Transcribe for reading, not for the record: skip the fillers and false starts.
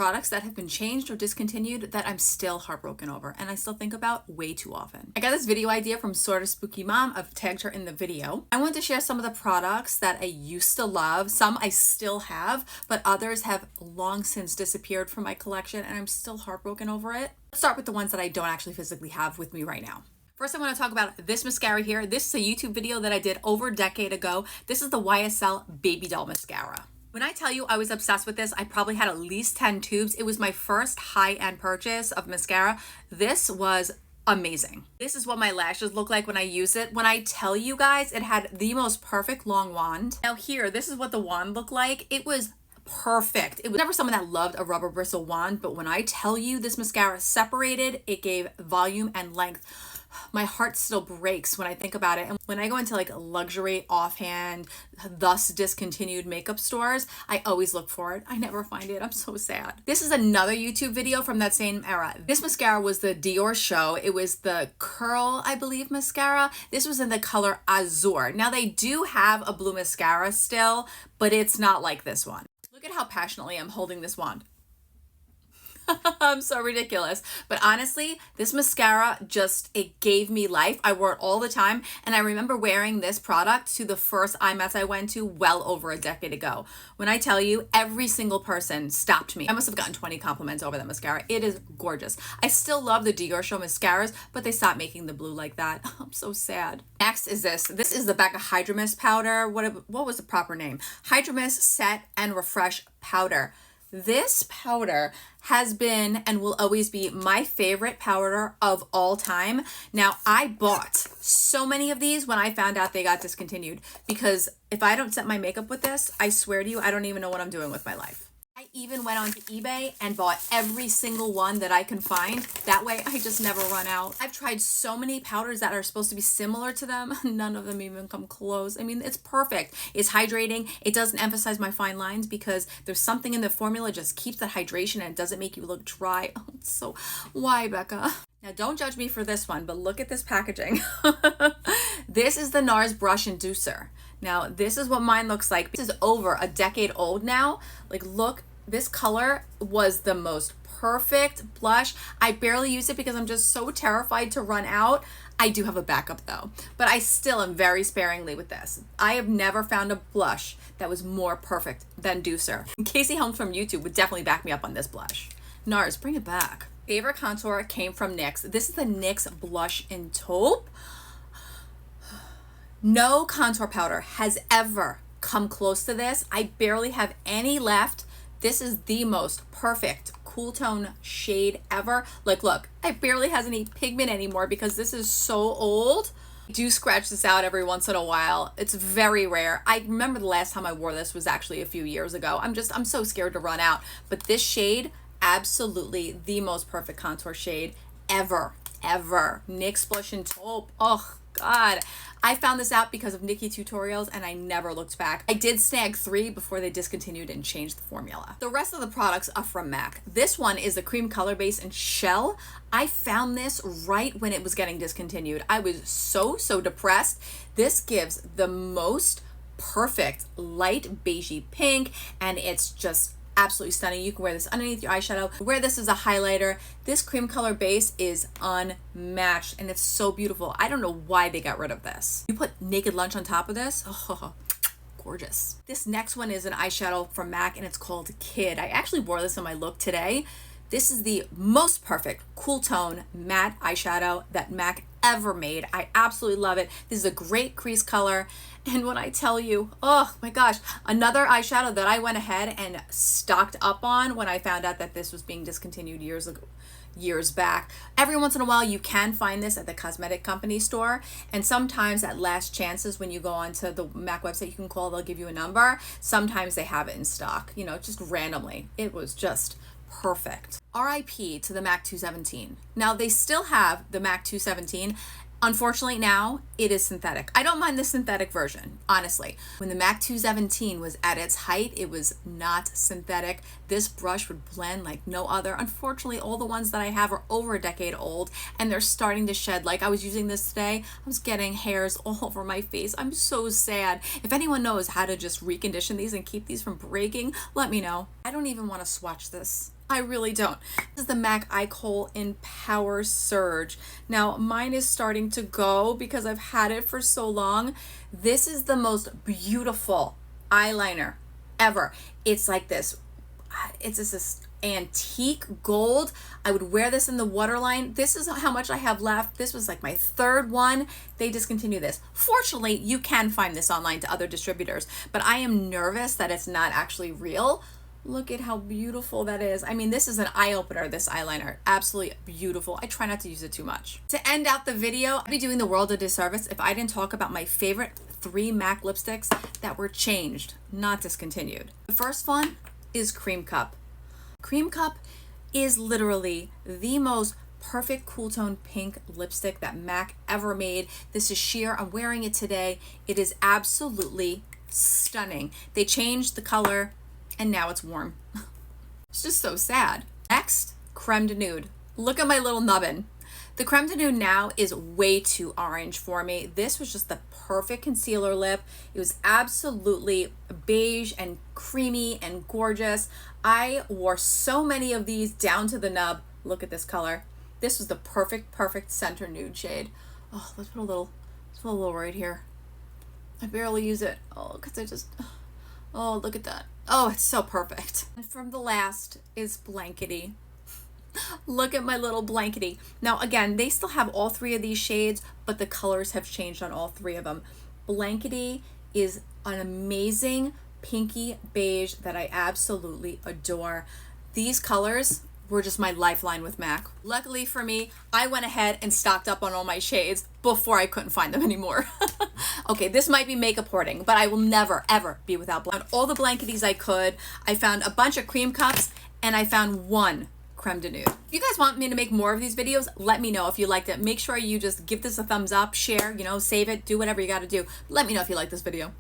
products that have been changed or discontinued that I'm still heartbroken over and I still think about way too often. I got this video idea from Sorta Spooky Mom. I've tagged her in the video. I want to share some of the products that I used to love. Some I still have, but others have long since disappeared from my collection and I'm still heartbroken over it. Let's start with the ones that I don't actually physically have with me right now. First, I want to talk about this mascara here. This is a YouTube video that I did over a decade ago. This is the YSL Baby Doll Mascara. When I tell you I was obsessed with this, I probably had at least 10 tubes. It was my first high-end purchase of mascara. This was amazing. This is what my lashes look like when I use it. When I tell you guys, it had the most perfect long wand. Now here, this is what the wand looked like. It was perfect. It was never someone that loved a rubber bristle wand, but when I tell you this mascara separated, it gave volume and length. My heart still breaks when I think about it. And when I go into like luxury, offhand, thus discontinued makeup stores, I always look for it. I never find it. I'm so sad. This is another YouTube video from that same era. This mascara was the Dior Show. It was the Curl, I believe, mascara. This was in the color Azure. Now they do have a blue mascara still, but it's not like this one. Look at how passionately I'm holding this wand. I'm so ridiculous. But honestly, this mascara it gave me life. I wore it all the time. And I remember wearing this product to the first eye mess I went to well over a decade ago. When I tell you, every single person stopped me. I must have gotten 20 compliments over that mascara. It is gorgeous. I still love the Dior Show mascaras, but they stopped making the blue like that. I'm so sad. Next is this. This is the Becca Hydra Mist powder. What was the proper name? Hydra Mist Set and Refresh Powder. This powder has been and will always be my favorite powder of all time. Now, I bought so many of these when I found out they got discontinued because if I don't set my makeup with this, I swear to you, I don't even know what I'm doing with my life. I even went onto eBay and bought every single one that I can find. That way I just never run out. I've tried so many powders that are supposed to be similar to them. None of them even come close. I mean, it's perfect. It's hydrating. It doesn't emphasize my fine lines because there's something in the formula just keeps that hydration and it doesn't make you look dry. Oh, so why, Becca? Now, don't judge me for this one, but look at this packaging. This is the NARS Brush Inducer. Now, this is what mine looks like. This is over a decade old now. Like, look, this color was the most perfect blush. I barely use it because I'm just so terrified to run out. I do have a backup though, but I still am very sparingly with this. I have never found a blush that was more perfect than Inducer. Casey Holmes from YouTube would definitely back me up on this blush. NARS, bring it back. Favorite contour came from NYX. This is the NYX Blush in Taupe. No contour powder has ever come close to this. I barely have any left. This is the most perfect cool tone shade ever. Like, look, I barely has any pigment anymore because this is so old. I do scratch this out every once in a while. It's very rare. I remember the last time I wore this was actually a few years ago. I'm so scared to run out. But this shade, absolutely the most perfect contour shade ever. NYX Blush in Taupe. Oh, God. I found this out because of Nikki tutorials and I never looked back. I did snag 3 before they discontinued and changed the formula. The rest of the products are from MAC. This one is the Cream Color Base in Shell. I found this right when it was getting discontinued. I was so depressed. This gives the most perfect light beigey pink and it's just absolutely stunning. You can wear this underneath your eyeshadow. Wear this as a highlighter. This cream color base is unmatched and it's so beautiful. I don't know why they got rid of this. You put Naked Lunch on top of this. Oh, gorgeous. This next one is an eyeshadow from MAC and it's called Kid. I actually wore this in my look today. This is the most perfect cool tone matte eyeshadow that MAC ever made. I absolutely love it. This is a great crease color. And when I tell you, oh my gosh, another eyeshadow that I went ahead and stocked up on when I found out that this was being discontinued years back. Every once in a while you can find this at the cosmetic company store, and sometimes at last chances when you go onto the MAC website you can call, they'll give you a number. Sometimes they have it in stock, you know, just randomly. It was just perfect. RIP to the MAC 217. Now they still have the MAC 217. Unfortunately now it is synthetic. I don't mind the synthetic version, honestly. When the MAC 217 was at its height, it was not synthetic. This brush would blend like no other. Unfortunately, all the ones that I have are over a decade old and they're starting to shed. Like I was using this today, I was getting hairs all over my face. I'm so sad. If anyone knows how to just recondition these and keep these from breaking, let me know. I don't even want to swatch this. I really don't. This is the MAC Eye Kohl in Power Surge. Now, mine is starting to go because I've had it for so long. This is the most beautiful eyeliner ever. It's like this, it's just this antique gold. I would wear this in the waterline. This is how much I have left. This was like my third one. They discontinued this. Fortunately, you can find this online to other distributors, but I am nervous that it's not actually real. Look at how beautiful that is. I mean, this is an eye opener, this eyeliner. Absolutely beautiful. I try not to use it too much. To end out the video, I'd be doing the world a disservice if I didn't talk about my favorite 3 MAC lipsticks that were changed, not discontinued. The first one is Cream Cup. Cream Cup is literally the most perfect cool tone pink lipstick that MAC ever made. This is sheer. I'm wearing it today. It is absolutely stunning. They changed the color and now it's warm. It's just so sad. Next, Creme de Nude. Look at my little nubbin. The Creme de Nude now is way too orange for me. This was just the perfect concealer lip. It was absolutely beige and creamy and gorgeous. I wore so many of these down to the nub. Look at this color. This was the perfect center nude shade. Oh, let's put a little right here. I barely use it. Oh, because oh, look at that. Oh, it's so perfect. And from the last is Blankety. Look at my little Blankety. Now, again, they still have all 3 of these shades, but the colors have changed on all 3 of them. Blankety is an amazing pinky beige that I absolutely adore. These colors were just my lifeline with MAC. Luckily for me, I went ahead and stocked up on all my shades before I couldn't find them anymore. Okay, this might be makeup hoarding, but I will never, ever be without all the Blanketies I could. I found a bunch of Cream Cups, and I found 1 Creme de Nude. If you guys want me to make more of these videos, let me know if you liked it. Make sure you just give this a thumbs up, share, save it, do whatever you gotta do. Let me know if you like this video.